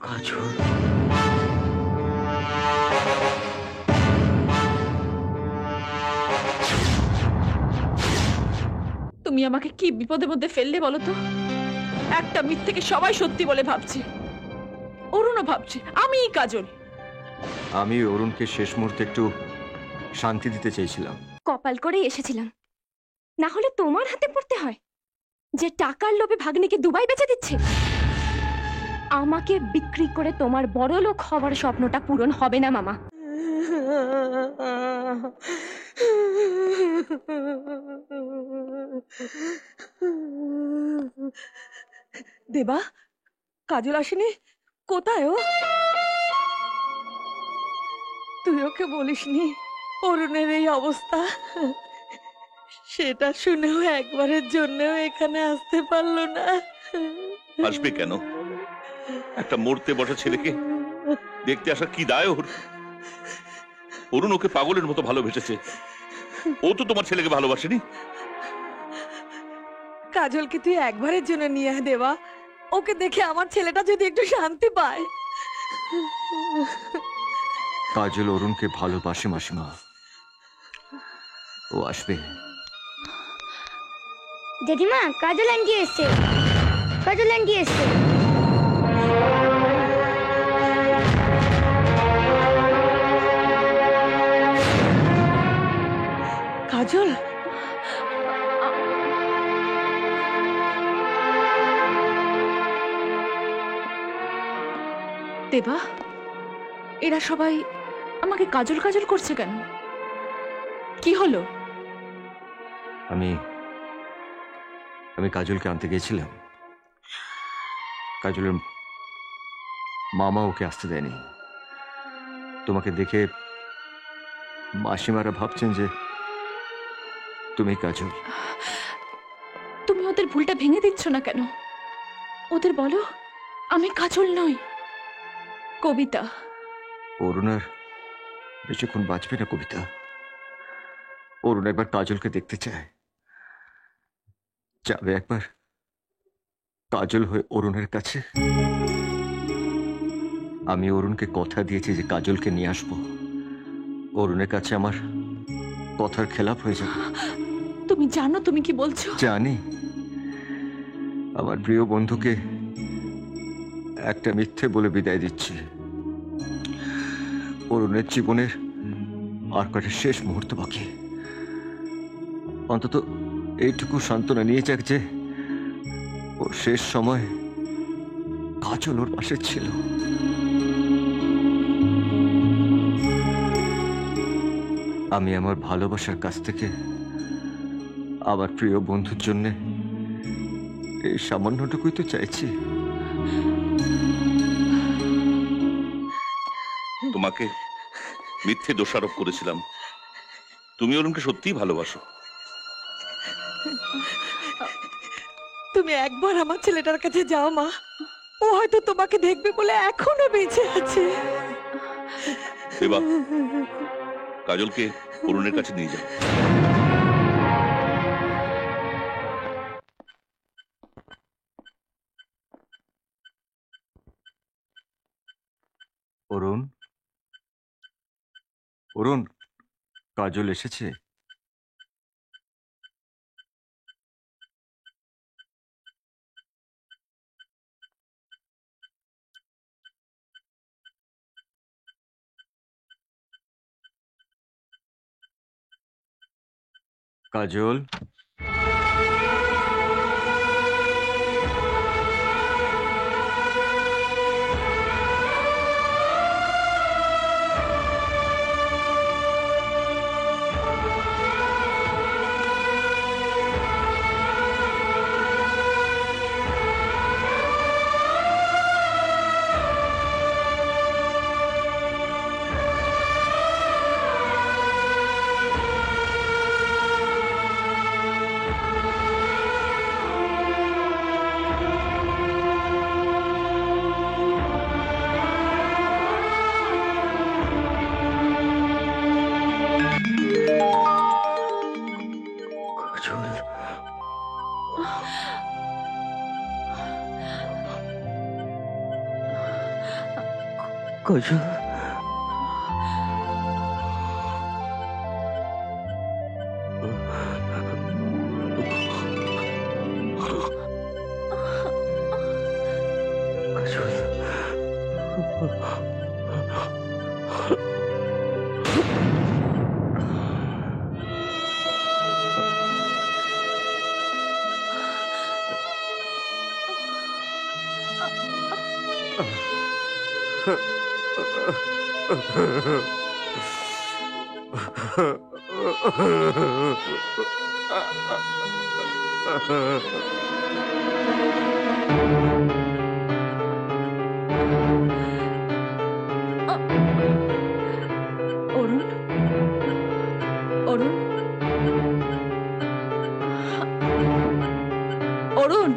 কাজল, তুমি আমাকে কি বিপদের মধ্যে ফেললে বলো তো? একটা মিথ্যেকে সবাই সত্যি বলে ভাবছে, অরুণও ভাবছে আমিই কাজল। আমি অরুণকে শেষ মুহূর্তে একটু শান্তি দিতে চেয়েছিলাম। কপাল করে এসেছিলাম, না হলে তোমার হাতে পড়তে হয়। যে টাকার লোভে ভাগ্নিকে দুবাই বেচে দিচ্ছে, আমাকে বিক্রি করে তোমার বড় লোক হওয়ার স্বপ্নটা পূরণ হবে না মামা। দেবা, কাজল আসেনি? কোথায় ও? তুই ওকে বলিসনি অরুণের এই অবস্থা? সেটা শুনেও একবারের জন্যও এখানে আসতে পারলো না। আসবে কেন? একটা মরতে বসা ছেলেকে দেখতে আসা কি দায় ওর? অরুণ ওকে পাগলের মতো ভালোবেসেছে। ও তো তোমার ছেলেকে ভালোবাসেনি। কাজলকে তুই একবারের জন্য নিয়ে আয় দেবা, ওকে দেখে আমার ছেলেটা যদি একটু শান্তি পায়। কাজল অরুণকে ভালোবাসে মাসিমা, ও আসবে। জেঠিমা, কাজল আন্টি এসছে, কাজল আন্টি এসছে। কাজল, দেবা, এরা সবাই আমাকে কাজল কাজল করছে কেন? কি হলো? আমি আমি কাজলকে আনতে গিয়েছিলাম। কাজলের মামা ওকে আসতে দেয়নি। তোমাকে দেখে মাসিমারা ভাবছেন যে তুমি কাজল। তুমি ওদের ভুলটা ভেঙে দিচ্ছ না কেন? ওদের বলো আমি কাজল নই, কবিতা। অরুণ আর বেশিক্ষণ বাঁচবে না কবিতা। অরুণ একবার কাজলকে দেখতে চায়, যাবে একবার কাজল হয়ে অরুণের কাছে। আমি অরুণকে কথা দিয়েছি যে কাজলকে নিয়ে আসবো। অরুণের কাছে আমার কথার খেলাপ হয়ে যাবে। তুমি জানো তুমি কি বলছো? জানি, আমার প্রিয় বন্ধুকে একটা মিথ্যে বলে বিদায় দিচ্ছি। অরুণের জীবনের আর কটা শেষ মুহূর্ত বাকি। অন্তত এইটুকু সান্ত্বনা নিয়ে যাক যে ওর শেষ সময় কাজল ওর পাশে ছিল। আমি আমার ভালোবাসার কাছ থেকে আমার প্রিয় বন্ধুর জন্য এই সামান্যটুকুই তো চাইছি। তোমাকে মিথ্যে দোষারোপ করেছিলাম। তুমি অরুণকে সত্যিই ভালোবাসো। তুমি একবার আমার ছেলেটার কাছে যাও মা, ও হয়তো তোমাকে দেখবে বলে এখনো বেঁচে আছে। দেবা, কাজলকে অরুণের কাছে নিয়ে যাও। অরুণ, অরুণ, কাজল এসেছে। কাজল, কাজল, অরুণ, অরুণ, অরুণ,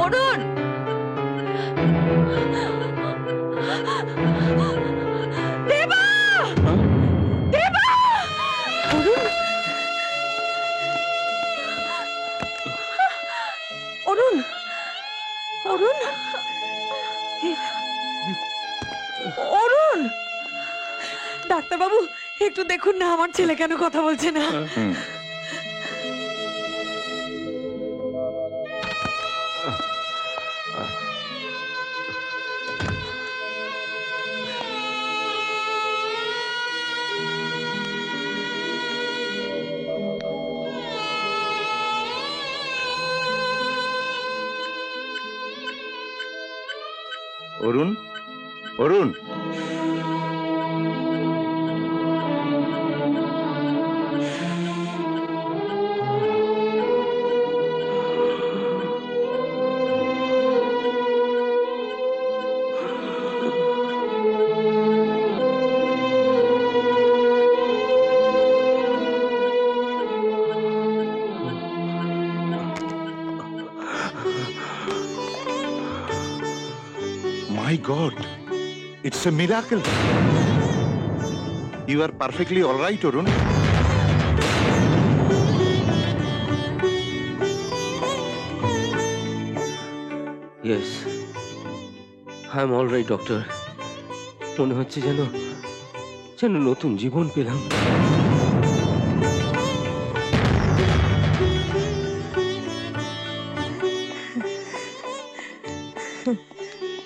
অরুণ, দেবা, দেবা, অরুণ, অরুণ, অরুণ, অরুণ, ডাক্তারবাবু একটু দেখুন না আমার ছেলে কেন কথা বলছে না। অরুণ, অরুণ, My God, it's a miracle. You are perfectly all right, Arun. Yes, I am all right doctor. মনে হচ্ছে যেন যেন নতুন জীবন পেলাম।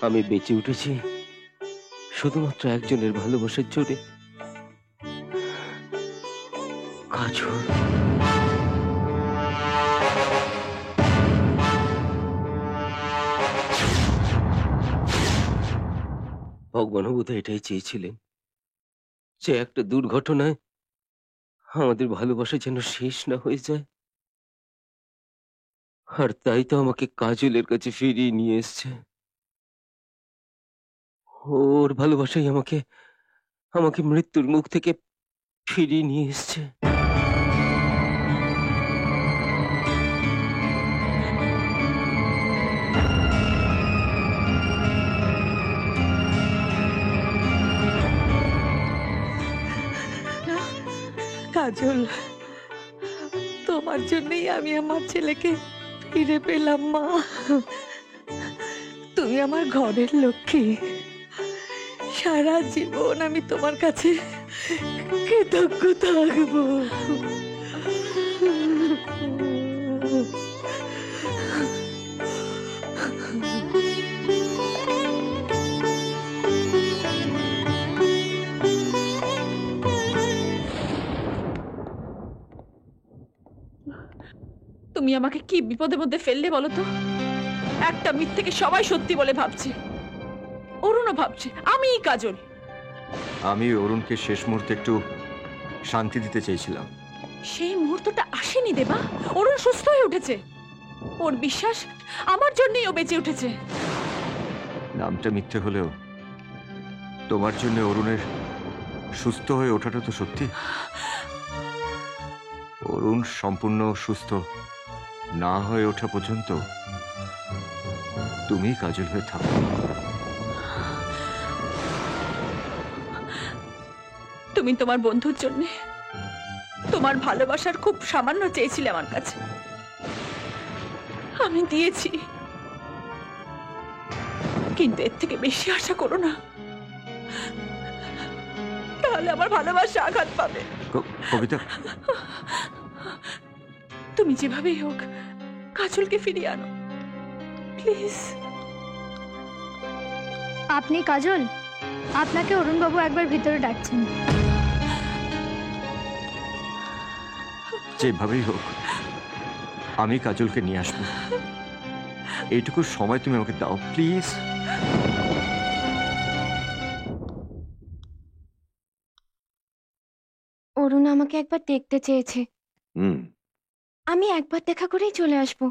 আমি বেঁচে উঠেছি শুধুমাত্র একজনের ভালোবাসার জোরে, কাজল। ভগবানও বোধহয় এটাই চেয়েছিলেন যে একটা দুর্ঘটনায় আমাদের ভালোবাসা যেন শেষ না হয়ে যায়। আর তাই তো আমাকে কাজলের কাছে ফিরিয়ে নিয়ে এসছে। ওর ভালোবাসাই আমাকে আমাকে মৃত্যুর মুখ থেকে ফিরিয়ে নিয়ে এসছে। কাজল, তোমার জন্যই আমি আমার ছেলেকে ফিরে পেলাম মা। তুমি আমার ঘরের লক্ষ্মী। সারা জীবন আমি তোমার কাছে কৃতজ্ঞ থাকবো। তুমি আমাকে কি বিপদের মধ্যে ফেললে বলো তো? একটা মিথ্যেকে সবাই সত্যি বলে ভাবছে, অরুণও ভাবছে আমিই কাজল। আমি অরুণকে শেষ মুহূর্তে একটু শান্তি দিতে চেয়েছিলাম। সেই মুহূর্তটা আসেনি দেবা। অরুণ সুস্থ হয়ে উঠেছে। ওর বিশ্বাস আমার জন্যই ও বেঁচে উঠেছে। নামটা মিথ্যে হলেও তোমার জন্য অরুণের সুস্থ হয়ে ওঠাটা তো সত্যি। অরুণ সম্পূর্ণ সুস্থ না হয়ে ওঠা পর্যন্ত তুমি কাজল হয়ে থাকো। তুমি তোমার বন্ধুর জন্য তোমার ভালোবাসার খুব সামান্য চেয়েছিলে আমার কাছে, আমি দিয়েছি। কিন্তু এর থেকে বেশি আশা করো না, তাহলে আমার ভালোবাসা আঘাত পাবে। কবিতা, তুমি যেভাবেই হোক কাজলকে ফিরিয়ে আনো প্লিজ। আপনি কাজল, আপনাকে অরুণবাবু একবার ভিতরে ডাকছেন। যেভাবেই হোক আমি কাজলকে নিয়ে আসবো, এইটুকু সময় তুমি আমাকে দাও প্লিজ। অরুণ আমাকে একবার দেখতে চেয়েছে, হুম, আমি একবার দেখা করেই চলে আসবো।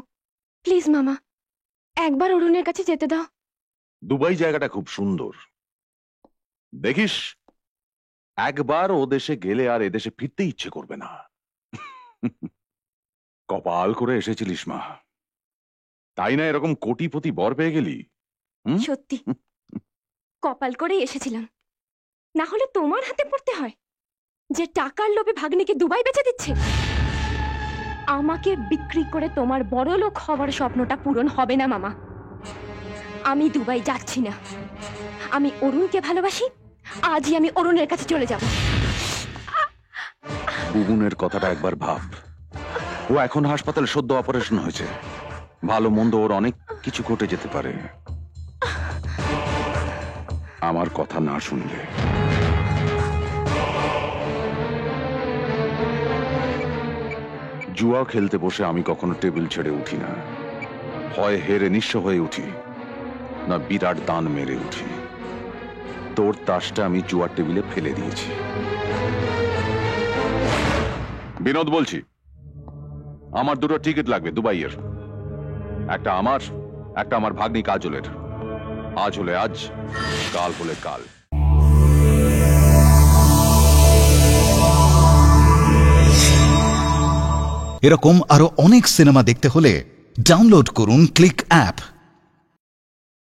প্লিজ মামা, একবার অরুণের কাছে যেতে দাও। দুবাই জায়গাটা খুব সুন্দর, দেখিস একবার ও দেশে গেলে আর এদেশে ফিরতে ইচ্ছে করবে না। কপাল করে এসেছিলিস মা, তাই না এরকম কোটিপতি বর পেয়ে গেলি? সত্যি কপাল করেই এসেছিলাম, না হলে তোমার হাতে পড়তে হয় যে টাকার লোভে ভাগ্নিকে দুবাই বেচে দিচ্ছে। আমাকে বিক্রি করে তোমার বড় লোক হওয়ার স্বপ্নটা পূরণ হবে না মামা। আমি দুবাই যাচ্ছি না, আমি অরুণকে ভালোবাসি, আজই আমি অরুণের কাছে চলে যাব। বুবুনের কথাটা একবার ভাব, ও এখন হাসপাতালে সদ্য অপারেশন হয়েছে, ভালো মন্দ ওর অনেক কিছু ঘটে যেতে পারে আমার কথা না শুনলে। জুয়া খেলতে বসে আমি কখনো টেবিল ছেড়ে উঠি না, হয় হেরে নিঃস্ব হয়ে উঠি, না বিরাট দান মেরে উঠি। তোর তাসটা আমি জুয়ার টেবিলে ফেলে দিয়েছি। বিনোদ বলছি, আমার দুটো টিকিট লাগবে দুবাইয়ের, একটা আমার ভাগ্নি কাজলের। আজ হলে আজ, কাল হলে কাল। এরকম আরো অনেক সিনেমা দেখতে হলে ডাউনলোড করুন ক্লিক অ্যাপ।